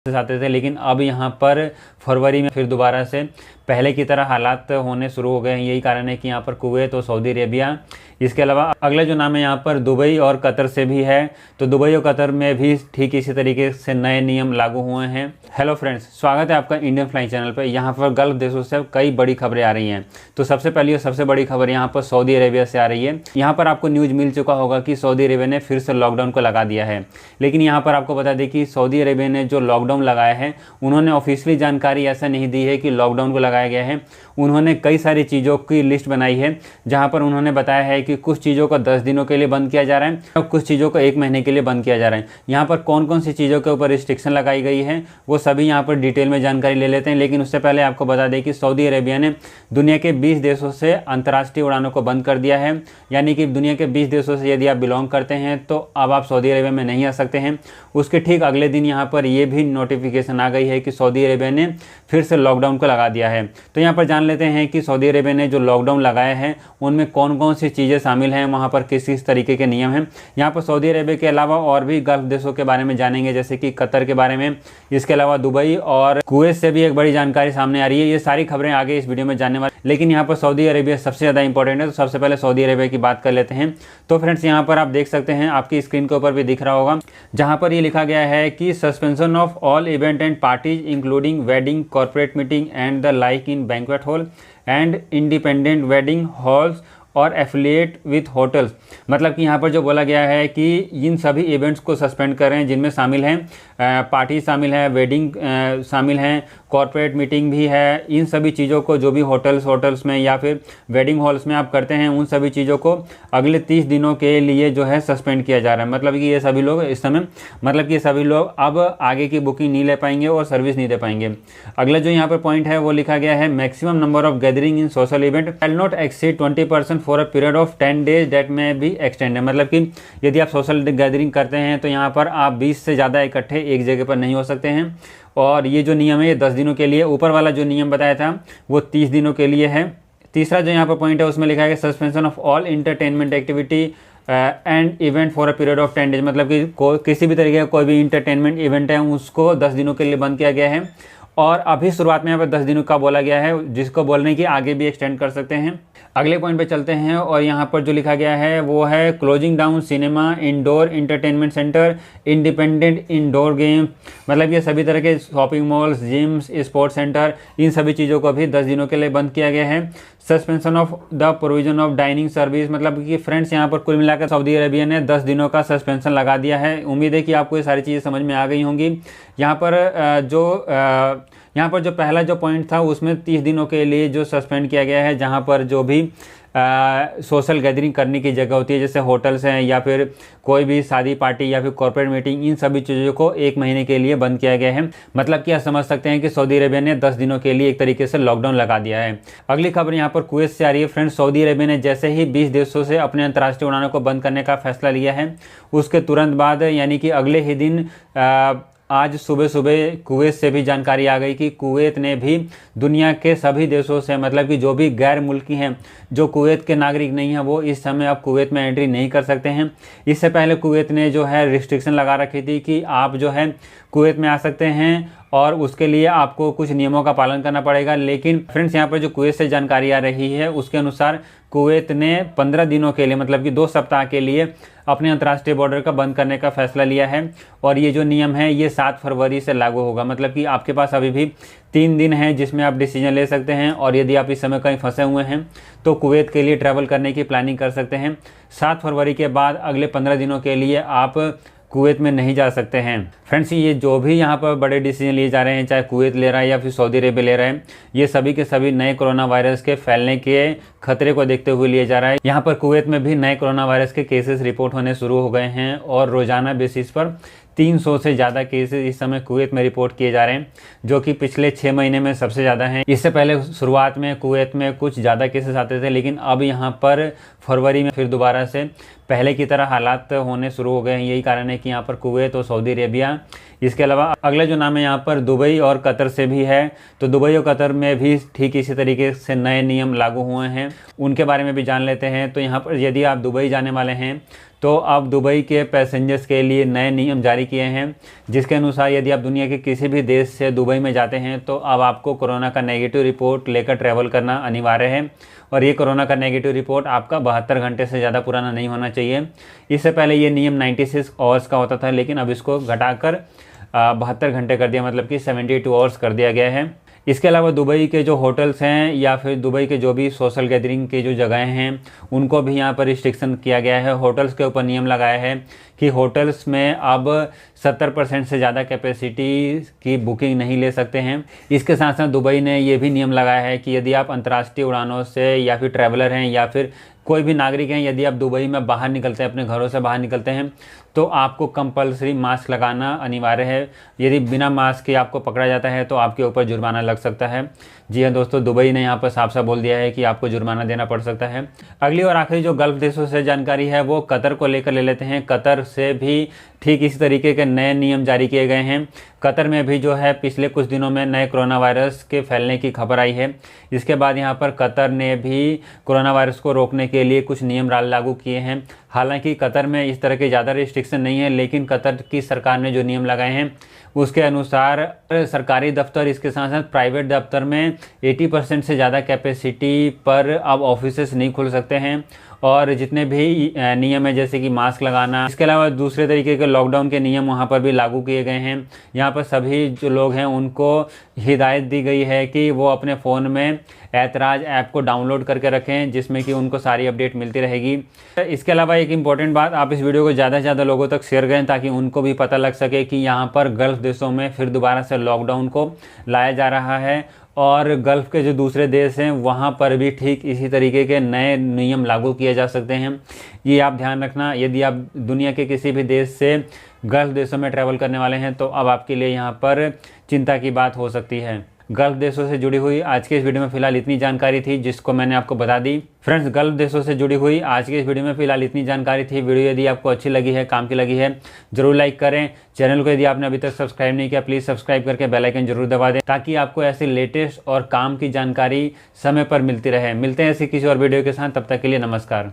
आते थे, लेकिन अब यहाँ पर फरवरी में फिर दोबारा से पहले की तरह हालात होने शुरू हो गए हैं। यही कारण है कि यहाँ पर कुवैत और सऊदी अरेबिया, इसके अलावा अगला जो नाम है यहाँ पर दुबई और कतर से भी है। तो दुबई और कतर में भी ठीक इसी तरीके से नए नियम लागू हुए हैं। हेलो फ्रेंड्स, स्वागत है आपका इंडियन फ्लाइंग चैनल पर। यहाँ पर गल्फ देशों से कई बड़ी खबरें आ रही हैं। तो सबसे पहली और सबसे बड़ी खबर यहाँ पर सऊदी अरेबिया से आ रही है। यहाँ पर आपको न्यूज़ मिल चुका होगा कि सऊदी अरेबिया ने फिर से लॉकडाउन को लगा दिया है। लेकिन यहाँ पर आपको बता दें कि सऊदी अरेबिया ने जो लॉकडाउन लगाया है, उन्होंने ऑफिशियली जानकारी ऐसा नहीं दी है कि लॉकडाउन को लगाया गया है। उन्होंने कई सारी चीज़ों की लिस्ट बनाई है, जहाँ पर उन्होंने बताया है कि कुछ चीज़ों को 10 दिनों के लिए बंद किया जा रहा है और कुछ चीज़ों को 1 महीने के लिए बंद किया जा रहा है। यहाँ पर कौन कौन सी चीज़ों के ऊपर रिस्ट्रिक्शन लगाई गई है वो सभी यहाँ पर डिटेल में जानकारी ले लेते हैं। लेकिन उससे पहले आपको बता दें कि सऊदी अरेबिया ने दुनिया के 20 देशों से अंतर्राष्ट्रीय उड़ानों को बंद कर दिया है। यानी कि दुनिया के 20 देशों से यदि आप बिलोंग करते हैं तो अब आप सऊदी अरेबिया में नहीं आ सकते हैं। उसके ठीक अगले दिन यहाँ पर ये भी नोटिफिकेशन आ गई है कि सऊदी अरेबिया ने फिर से लॉकडाउन को लगा दिया है। तो यहाँ पर जान लेते हैं कि सऊदी अरेबिया ने जो लॉकडाउन लगाया है उनमें कौन कौन सी चीज़ें शामिल हैं, वहाँ पर किस किस तरीके के नियम हैं। यहाँ पर सऊदी अरेबिया के अलावा और भी गल्फ देशों के बारे में जानेंगे, जैसे कि कतर के बारे में। इसके अलावा दुबई और कुवैत से भी एक बड़ी जानकारी सामने आ रही है। ये सारी खबरें आगे इस वीडियो में जानने वाले, लेकिन यहाँ पर सऊदी अरेबिया सबसे ज़्यादा इंपॉर्टेंट है। तो सबसे पहले सऊदी अरेबिया की बात कर लेते हैं। तो फ्रेंड्स, यहाँ पर आप देख सकते हैं, आपकी स्क्रीन के ऊपर भी दिख रहा होगा, जहाँ पर ये लिखा गया है कि suspension of all event and parties including wedding, corporate meeting and the like in banquet hall and independent wedding halls और एफिलिएट विथ होटल्स। मतलब कि यहाँ पर जो बोला गया है कि इन सभी इवेंट्स को सस्पेंड करें, जिनमें शामिल हैं पार्टी शामिल है, वेडिंग शामिल हैं, कॉर्पोरेट मीटिंग भी है। इन सभी चीज़ों को जो भी होटल्स में या फिर वेडिंग हॉल्स में आप करते हैं, उन सभी चीज़ों को अगले 30 दिनों के लिए जो है सस्पेंड किया जा रहा है। मतलब कि ये सभी लोग इस समय, मतलब कि ये सभी लोग अब आगे की बुकिंग नहीं ले पाएंगे और सर्विस नहीं दे पाएंगे। अगला जो यहाँ पर पॉइंट है वो लिखा गया है, maximum number of gathering in social event will not exceed 20% for a period of 10 days that में बी एक्सटेंड। मतलब कि यदि आप सोशल गैदरिंग करते हैं तो यहाँ पर आप 20 से ज़्यादा इकट्ठे एक जगह पर नहीं हो सकते हैं। और ये जो नियम है ये 10 दिनों के लिए, ऊपर वाला जो नियम बताया था वो 30 दिनों के लिए है। तीसरा जो यहाँ पर पॉइंट है उसमें लिखा है suspension of all entertainment activity and event for a period of 10 days। मतलब कि किसी भी तरीके का कोई भी इंटरटेनमेंट इवेंट है उसको 10 दिनों के लिए बंद किया गया है। और अभी शुरुआत में यहाँ पर 10 दिनों का बोला गया है, जिसको बोलने की आगे भी एक्सटेंड कर सकते हैं। अगले पॉइंट पे चलते हैं और यहाँ पर जो लिखा गया है वो है closing down cinema, indoor entertainment centre, independent indoor game. मतलब ये सभी तरह के shopping malls, gyms, sports centre, इन सभी चीज़ों को भी 10 दिनों के लिए बंद किया गया है। Suspension of the provision of dining service. मतलब कि फ्रेंड्स, यहाँ पर कुल मिलाकर सऊदी अरेबिया ने 10 दिनों का सस्पेंशन लगा दिया है। उम्मीद है कि आपको ये सारी चीज़ें समझ में आ गई होंगी। यहाँ पर जो पहला जो पॉइंट था उसमें 30 दिनों के लिए जो सस्पेंड किया गया है, जहाँ पर जो भी सोशल गैदरिंग करने की जगह होती है, जैसे होटल्स हैं या फिर कोई भी शादी पार्टी या फिर कॉर्पोरेट मीटिंग, इन सभी चीज़ों को 1 महीने के लिए बंद किया गया है। मतलब कि आप समझ सकते हैं कि सऊदी अरेबिया ने 10 दिनों के लिए एक तरीके से लॉकडाउन लगा दिया है। अगली खबर यहाँ पर कुवैत से आ रही है। फ्रेंड्स, सऊदी अरेबिया ने जैसे ही 20 देशों से अपने अंतर्राष्ट्रीय उड़ानों को बंद करने का फैसला लिया है, उसके तुरंत बाद यानी कि अगले ही दिन आज सुबह सुबह कुवैत से भी जानकारी आ गई कि कुवैत ने भी दुनिया के सभी देशों से, मतलब कि जो भी गैर मुल्की हैं, जो कुवैत के नागरिक नहीं हैं, वो इस समय अब कुवैत में एंट्री नहीं कर सकते हैं। इससे पहले कुवैत ने जो है रिस्ट्रिक्शन लगा रखी थी कि आप जो है कुवैत में आ सकते हैं और उसके लिए आपको कुछ नियमों का पालन करना पड़ेगा। लेकिन फ्रेंड्स, यहाँ पर जो कुवैत से जानकारी आ रही है उसके अनुसार कुवैत ने 15 दिनों के लिए, मतलब कि 2 सप्ताह के लिए अपने अंतर्राष्ट्रीय बॉर्डर का बंद करने का फैसला लिया है। और ये जो नियम है ये 7 फरवरी से लागू होगा। मतलब कि आपके पास अभी भी 3 दिन हैं जिसमें आप डिसीजन ले सकते हैं। और यदि आप इस समय कहीं फंसे हुए हैं तो कुवैत के लिए ट्रैवल करने की प्लानिंग कर सकते हैं। 7 फरवरी के बाद अगले 15 दिनों के लिए आप कुवैत में नहीं जा सकते हैं। फ्रेंड्स, ये जो भी यहाँ पर बड़े डिसीजन लिए जा रहे हैं, चाहे कुवैत ले रहा है या फिर सऊदी अरेबिया ले रहा है, ये सभी के सभी नए कोरोना वायरस के फैलने के खतरे को देखते हुए लिए जा रहा है। यहाँ पर कुवैत में भी नए कोरोना वायरस के केसेस रिपोर्ट होने शुरू हो गए हैं और रोजाना बेसिस पर 300 से ज़्यादा केसेस इस समय कुवैत में रिपोर्ट किए जा रहे हैं, जो कि पिछले 6 महीने में सबसे ज़्यादा हैं। इससे पहले शुरुआत में कुवैत में कुछ ज़्यादा केसेस आते थे, लेकिन अब यहाँ पर फरवरी में फिर दोबारा से पहले की तरह हालात होने शुरू हो गए हैं। यही कारण है कि यहाँ पर कुवैत और सऊदी अरेबिया, इसके अलावा अगला जो नाम है यहाँ पर दुबई और कतर से भी है। तो दुबई और कतर में भी ठीक इसी तरीके से नए नियम लागू हुए हैं, उनके बारे में भी जान लेते हैं। तो यहाँ पर यदि आप दुबई जाने वाले हैं तो अब दुबई के पैसेंजर्स के लिए नए नियम जारी किए हैं, जिसके अनुसार यदि आप दुनिया के किसी भी देश से दुबई में जाते हैं तो अब आपको कोरोना का नेगेटिव रिपोर्ट लेकर ट्रैवल करना अनिवार्य है। और ये कोरोना का नेगेटिव रिपोर्ट आपका 72 घंटे से ज़्यादा पुराना नहीं होना चाहिए। इससे पहले ये नियम 96 आवर्स का होता था, लेकिन अब इसको घटाकर 72 घंटे कर दिया, मतलब कि 72 आवर्स कर दिया गया है। इसके अलावा दुबई के जो होटल्स हैं या फिर दुबई के जो भी सोशल गैदरिंग के जो जगहें हैं उनको भी यहाँ पर रिस्ट्रिक्शन किया गया है। होटल्स के ऊपर नियम लगाया है कि होटल्स में अब 70% से ज़्यादा कैपेसिटी की बुकिंग नहीं ले सकते हैं। इसके साथ साथ दुबई ने ये भी नियम लगाया है कि यदि आप अंतर्राष्ट्रीय उड़ानों से या फिर ट्रैवलर हैं या फिर कोई भी नागरिक हैं, यदि आप दुबई में बाहर निकलते हैं, अपने घरों से बाहर निकलते हैं, तो आपको कंपलसरी मास्क लगाना अनिवार्य है। यदि बिना मास्क के आपको पकड़ा जाता है तो आपके ऊपर जुर्माना लग सकता है। जी हाँ दोस्तों, दुबई ने यहाँ पर साफ साफ बोल दिया है कि आपको जुर्माना देना पड़ सकता है। अगली और आखिरी जो गल्फ देशों से जानकारी है वो कतर को लेकर ले लेते हैं। कतर से भी ठीक इसी तरीके के नए नियम जारी किए गए हैं। कतर में भी जो है पिछले कुछ दिनों में नए कोरोना वायरस के फैलने की खबर आई है। इसके बाद यहाँ पर कतर ने भी कोरोना वायरस को रोकने के लिए कुछ नियम लागू किए हैं। हालांकि कतर में इस तरह के ज़्यादा रिस्ट्रिक्शन नहीं है, लेकिन कतर की सरकार ने जो नियम लगाए हैं उसके अनुसार सरकारी दफ्तर, इसके साथ साथ प्राइवेट दफ्तर में 80% से ज़्यादा कैपेसिटी पर अब ऑफिसेस नहीं खुल सकते हैं। और जितने भी नियम है जैसे कि मास्क लगाना, इसके अलावा दूसरे तरीके के लॉकडाउन के नियम वहाँ पर भी लागू किए गए हैं। यहाँ पर सभी जो लोग हैं उनको हिदायत दी गई है कि वो अपने फ़ोन में ऐतराज़ ऐप को डाउनलोड करके रखें, जिसमें कि उनको सारी अपडेट मिलती रहेगी। इसके अलावा एक इम्पॉर्टेंट बात, आप इस वीडियो को ज़्यादा से ज़्यादा लोगों तक शेयर करें ताकि उनको भी पता लग सके कि यहाँ पर गल्फ़ देशों में फिर दोबारा से लॉकडाउन को लाया जा रहा है। और गल्फ़ के जो दूसरे देश हैं वहाँ पर भी ठीक इसी तरीके के नए नियम लागू किए जा सकते हैं। ये आप ध्यान रखना, यदि आप दुनिया के किसी भी देश से गल्फ़ देशों में ट्रैवल करने वाले हैं तो अब आपके लिए यहाँ पर चिंता की बात हो सकती है। गल्फ़ देशों से जुड़ी हुई आज के इस वीडियो में फिलहाल इतनी जानकारी थी जिसको मैंने आपको बता दी। फ्रेंड्स, गल्फ़ देशों से जुड़ी हुई आज के इस वीडियो में फिलहाल इतनी जानकारी थी। वीडियो यदि आपको अच्छी लगी है, काम की लगी है, जरूर लाइक करें। चैनल को यदि आपने अभी तक सब्सक्राइब नहीं किया प्लीज़ सब्सक्राइब करके बेल आइकन जरूर दबा दें ताकि आपको ऐसी लेटेस्ट और काम की जानकारी समय पर मिलती रहे। मिलते हैं ऐसी किसी और वीडियो के साथ, तब तक के लिए नमस्कार।